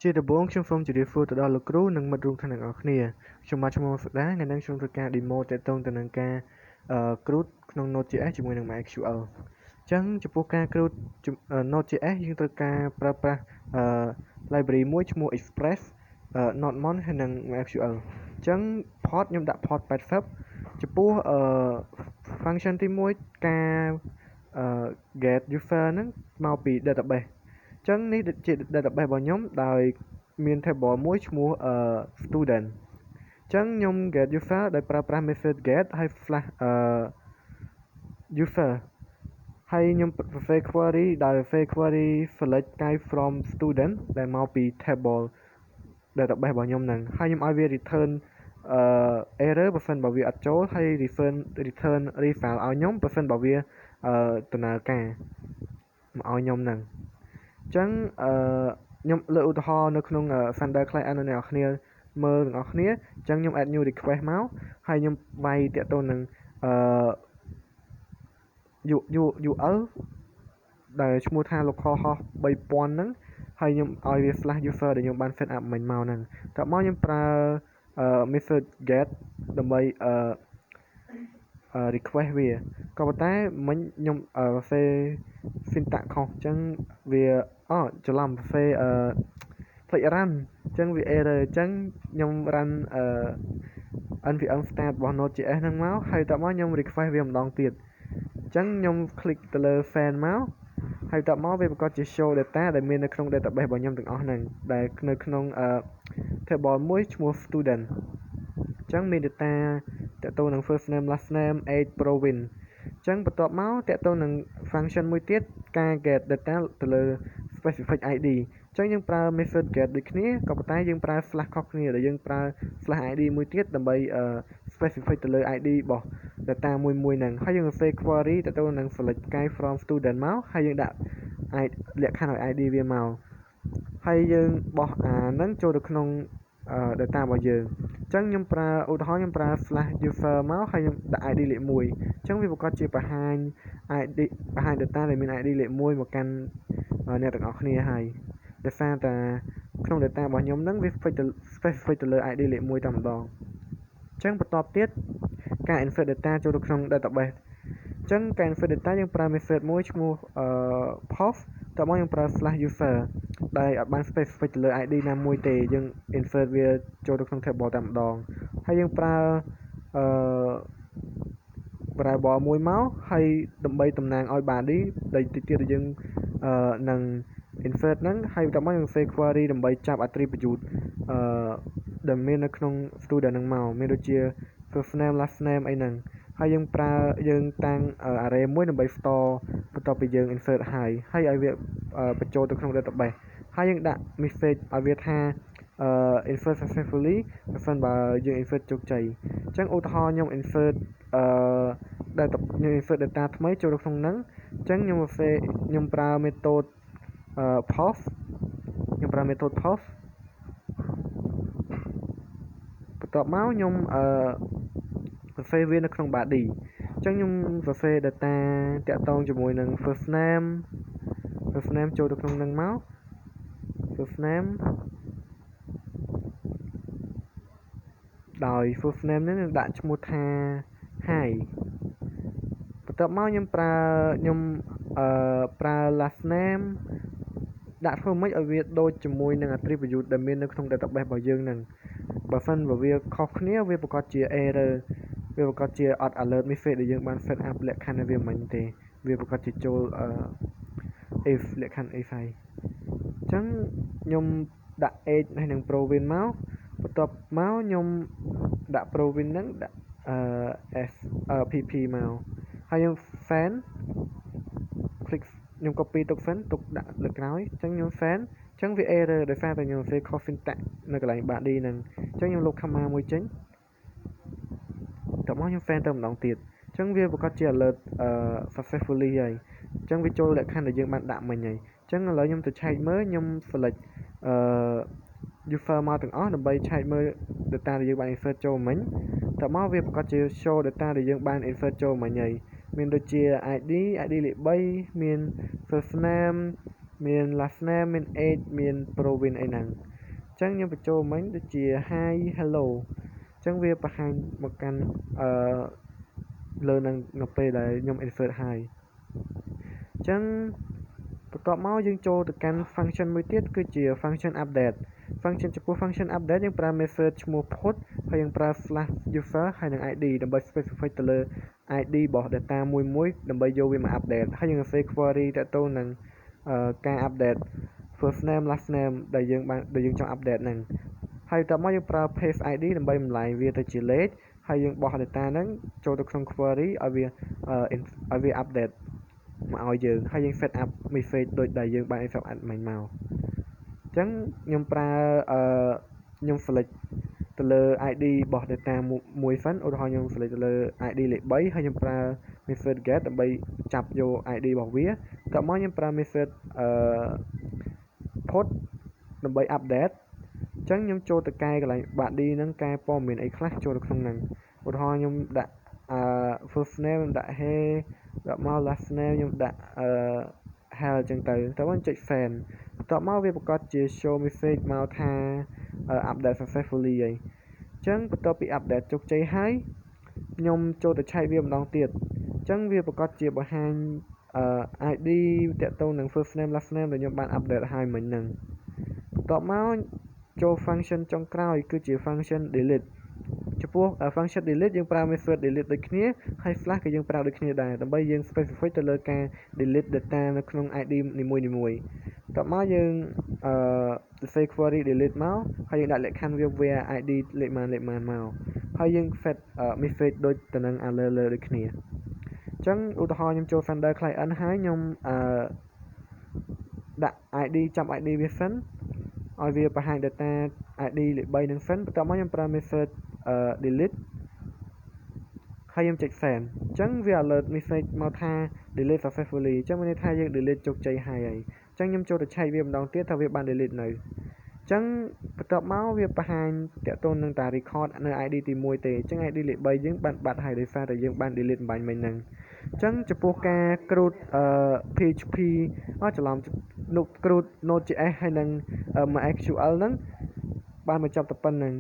ជាដំបូងខ្ញុំសូមជម្រាបសួរទៅដល់លោកគ្រូនិងមិត្តរួមថ្នាក់ទាំងអស់គ្នាខ្ញុំបាទឈ្មោះសុដាថ្ងៃនេះខ្ញុំធ្វើការ demo ទាក់ទងទៅនឹងការCRUD ក្នុង Node.js ជាមួយនឹង MySQL អញ្ចឹងចំពោះការ CRUD Node.js យើងត្រូវការប្រើប្រាស់ library មួយឈ្មោះ Express Nodemon ហើយនិង MySQL អញ្ចឹង port ខ្ញុំដាក់ port 80ចំពោះfunction ទី1ការ get user ហ្នឹងមកពី database អញ្ចឹងនេះជា database របស់ខ្ញុំដោយមាន table មួយឈ្មោះstudent អញ្ចឹងខ្ញុំ get user ដោយប្រើប្រាស់ method get ហើយ flash user ហើយខ្ញុំសរសេរ query ដោយសរសេរ query select guy from student ដែលមកពី table database របស់ខ្ញុំហ្នឹងហើយខ្ញុំឲ្យវា return error បើសិនបើវាអត់ចូលហើយ return result ឲ្យខ្ញុំបើសិនបើវាដំណើរការមកឲ្យខ្ញុំហ្នឹងអញ្ចឹងខ្ញុំលើកឧទាហរណ៍នៅក្នុង Thunder Client ឲ្យអ្នកនរគ្នាមើលទាំងអស់គ្នាអញ្ចឹងខ្ញុំ add new request មកហើយខ្ញុំវាយតាក់ទងនឹងURL ដែលឈ្មោះថា localhost 3000ហ្នឹងហើយខ្ញុំឲ្យវា flash user ដែលខ្ញុំបាន set up មិញមកហ្នឹងតោះមកខ្ញុំប្រើmethod get ដើម្បី request វាក៏ប៉ុន្តែមិញខ្ញុំសរសេរ syntax ខុសអញ្ចឹងវាច្រឡំសរសេរផ្លេច run អញ្ចឹងវា error អញ្ចឹងខ្ញុំ run npm start របស់ Node.js ហ្នឹងមកហើយតមកខ្ញុំ request វាម្ដងទៀតអញ្ចឹងខ្ញុំ click ទៅលើ fan មកហើយតមកវាប្រកាសជា show data ដែលមាននៅក្នុង database របស់ខ្ញុំទាំងអស់ហ្នឹងដែលនៅក្នុង table មួយឈ្មោះ student អញ្ចឹងមាន data តាក់ទងនឹង first name last name age province អញ្ចឹងបន្ទាប់មកតាក់ទងនឹង function មួយទៀតការ get data ទៅលើ specific id អញ្ចឹងយើងប្រើ method get ដូចគ្នាក៏ប៉ុន្តែយើងប្រើ slash ខុសគ្នាដែលយើងប្រើ slash id មួយទៀតដើម្បី specific ទៅលើ id របស់ data មួយហ្នឹងហើយយើងសរសេរ query តាក់ទងនឹង select guy from student មកហើយយើងដាក់លក្ខខណ្ឌឲ្យ id វាមកហើយយើងបោះអាហ្នឹងចូលទៅក្នុងdata របស់យើងអញ្ចឹងខ្ញុំប្រើឧទាហរណ៍ខ្ញុំប្រើ slash user មកហើយខ្ញុំដាក់ id លេខ1អញ្ចឹងវាប្រកាសជាបង្ហាញ data ដែលមាន id លេខ1មកកាន់អ្នកទាំងអស់គ្នាហើយដោយសារតែក្នុង data របស់ខ្ញុំហ្នឹងវា specific ទៅលើ id លេខ1តែម្ដងអញ្ចឹងបន្ទាប់ទៀតការ insert data ចូលទៅក្នុង database អញ្ចឹងការ insert data យើងប្រើ method មួយឈ្មោះpost តមកយើងប្រើ slash user ដែលអត់បាន specific ទៅលើ id ណាមួយទេយើង insert វាចូលទៅក្នុង table តែម្ដងហើយយើងប្រើvariable មួយមកហើយដើម្បីតំណាងឲ្យ body ដែលតិចទៀតយើងនឹង insert ហ្នឹងហើយតមកយើង save query ដើម្បីចាប់ attribute ដែលមាននៅក្នុង student ហ្នឹងមកមានដូចជា first name last name អីហ្នឹងហើយយើងតាំង array មួយដើម្បី store បន្ទាប់ពីយើង insert ហើយឲ្យវាបញ្ចូលទៅក្នុង database ហើយយើងដាក់ message ឲ្យវាថាinsert successfully បើសិនបើយើង insert ជោគជ័យអញ្ចឹងឧទាហរណ៍ខ្ញុំ insert data ថ្មីចូលទៅក្នុងហ្នឹងអញ្ចឹងខ្ញុំប្រើ method post ខ្ញុំប្រើ method post បន្ទាប់មកខ្ញុំសរសេរវានៅក្នុង body អញ្ចឹងខ្ញុំសរសេរ data តាក់ទងជាមួយនឹង first name ចូលទៅក្នុងហ្នឹងមក first name ដោយ first name នេះនឹងដាក់ឈ្មោះថា hi បន្ទាប់មកខ្ញុំប្រើ last name ដាក់ធ្វើម៉េចឲ្យវាដូចជាមួយនឹង attribute ដែលមាននៅក្នុង database របស់យើងហ្នឹងបើសិនបើវាខុសគ្នាវាប្រកាសជា error វាប្រកាសជាអត់ alert message ដែលយើងបាន set up លក្ខខណ្ឌឲ្យវាមិញទេវាប្រកាសជាចូល if លក្ខខណ្ឌ if ហើយអញ្ចឹងខ្ញុំដាក់ age ហើយនឹង province មកបន្ទាប់មកខ្ញុំដាក់ province ហ្នឹងដាក់pp មកហើយខ្ញុំ send click ខ្ញុំ copy ទុកសិនទុកដាក់លើក្រោយអញ្ចឹងខ្ញុំ send អញ្ចឹងវា error ដោយសារតែខ្ញុំសេ ខុស syntax នៅកន្លែង body ហ្នឹងអញ្ចឹងខ្ញុំលុប comma មួយចេញតោះមកខ្ញុំ send ទៅម្ដងទៀតអញ្ចឹងវាប្រកាសជា alert successfully ហើយអញ្ចឹងវាចូលលក្ខខណ្ឌដែលយើងបានដាក់មិញហើយអញ្ចឹងឥឡូវខ្ញុំទៅឆែកមើលខ្ញុំ select user មកទាំងអស់ដើម្បីឆែកមើល data ដែលយើងបាន insert ចូលមិញតមកវាប្រកាសជា show data ដែលយើងបាន insert ចូលមិញហើយមានដូចជា id លេខ3មាន first name មាន last name មាន age មាន provin អីហ្នឹងអញ្ចឹងខ្ញុំបញ្ចូលមិញដូចជា hi hello អញ្ចឹងវាបង្ហាញមកកាន់លើនឹងនៅពេលដែលខ្ញុំ insert hi អញ្ចឹងបន្ទាប់មកយើងចូលទៅកាន់ function មួយទៀតគឺជា function update function ចំពោះ function update យើងប្រើ method ឈ្មោះ put ហើយយើងប្រើ /user ហើយនឹង id ដើម្បី specify ទៅលើ id របស់ data មួយដើម្បីយកវាមក update ហើយយើង say query ទាក់ទងនឹងការ update first name last name ដែលយើងចង់ update ហ្នឹងហើយបន្ទាប់មកយើងប្រើ paste id ដើម្បីបន្លែងវាទៅជាលេខហើយយើងបោះ data ហ្នឹងចូលទៅក្នុង query ឲ្យវា update មកឲ្យយើងហើយយើង set up message ដូចដែលយើងបាន set up មិញមកអញ្ចឹងខ្ញុំប្រើខ្ញុំ select ទៅលើ id របស់ data មួយសិនឧទាហរណ៍ខ្ញុំ select ទៅលើ id លេខ3ហើយខ្ញុំប្រើ method get ដើម្បីចាប់យក id របស់វាបន្ទាប់មកខ្ញុំប្រើ method put ដើម្បី update អញ្ចឹងខ្ញុំចូលទៅកែកន្លែង body ហ្នឹងកែព័ត៌មានអីខ្លះចូលទៅក្នុងហ្នឹងឧទាហរណ៍ខ្ញុំដាក់first name ខ្ញុំដាក់ hey ដាក់មក last name ខ្ញុំដាក់hell អញ្ចឹងទៅមកចុច send បន្ទាប់មកវាប្រកាសជា show message មកថា update successfully ហើយអញ្ចឹងបន្ទាប់ពី update ជោគជ័យហើយខ្ញុំចូលទៅឆែកវាម្ដងទៀតអញ្ចឹងវាប្រកាសជាបង្ហាញid តាក់ទងនឹង first name last name ដែលខ្ញុំបាន update ហើយមិញហ្នឹងបន្ទាប់មកចូល function ចុងក្រោយគឺជា function delete ចំពោះ function delete យើងប្រើ method delete ដូចគ្នាហើយ flash ក៏យើងប្រើដូចគ្នាដែរដើម្បីយើង specify ទៅលើការ delete data នៅក្នុង id នីមួយៗបន្ទាប់មកយើង say query delete មកហើយយើងដាក់លក្ខខណ្ឌវា where id លេខម៉ានមកហើយយើង set message ដូចទៅនឹងលើដូចគ្នាអញ្ចឹងឧទាហរណ៍ខ្ញុំចូល sender client ហើយខ្ញុំដាក់ id ចាប់ id វាសិនឲ្យវាបង្ហាញ data id លេខ3នឹងសិនបន្ទាប់មកខ្ញុំប្រើ method delete ហើយខ្ញុំចុច send អញ្ចឹងវា alert message មកថា delete successfully អញ្ចឹងមានន័យថាយើង delete ជោគជ័យហើយអញ្ចឹងខ្ញុំចូលទៅឆែកវាម្ដងទៀតថាវាបាន delete នៅអញ្ចឹងបន្ទាប់មកវាបង្ហាញតាក់ទងនឹងតា record នៅ id ទី1ទេអញ្ចឹង id លេខ3យើងបានបាត់ហើយដោយសារតែយើងបាន delete បាញ់មិញហ្នឹងអញ្ចឹងចំពោះការ crude PHP ច្រឡំ crude Node.js ហើយនឹង MySQL ហ្នឹងបានបញ្ចប់តែប៉ុណ្្នឹង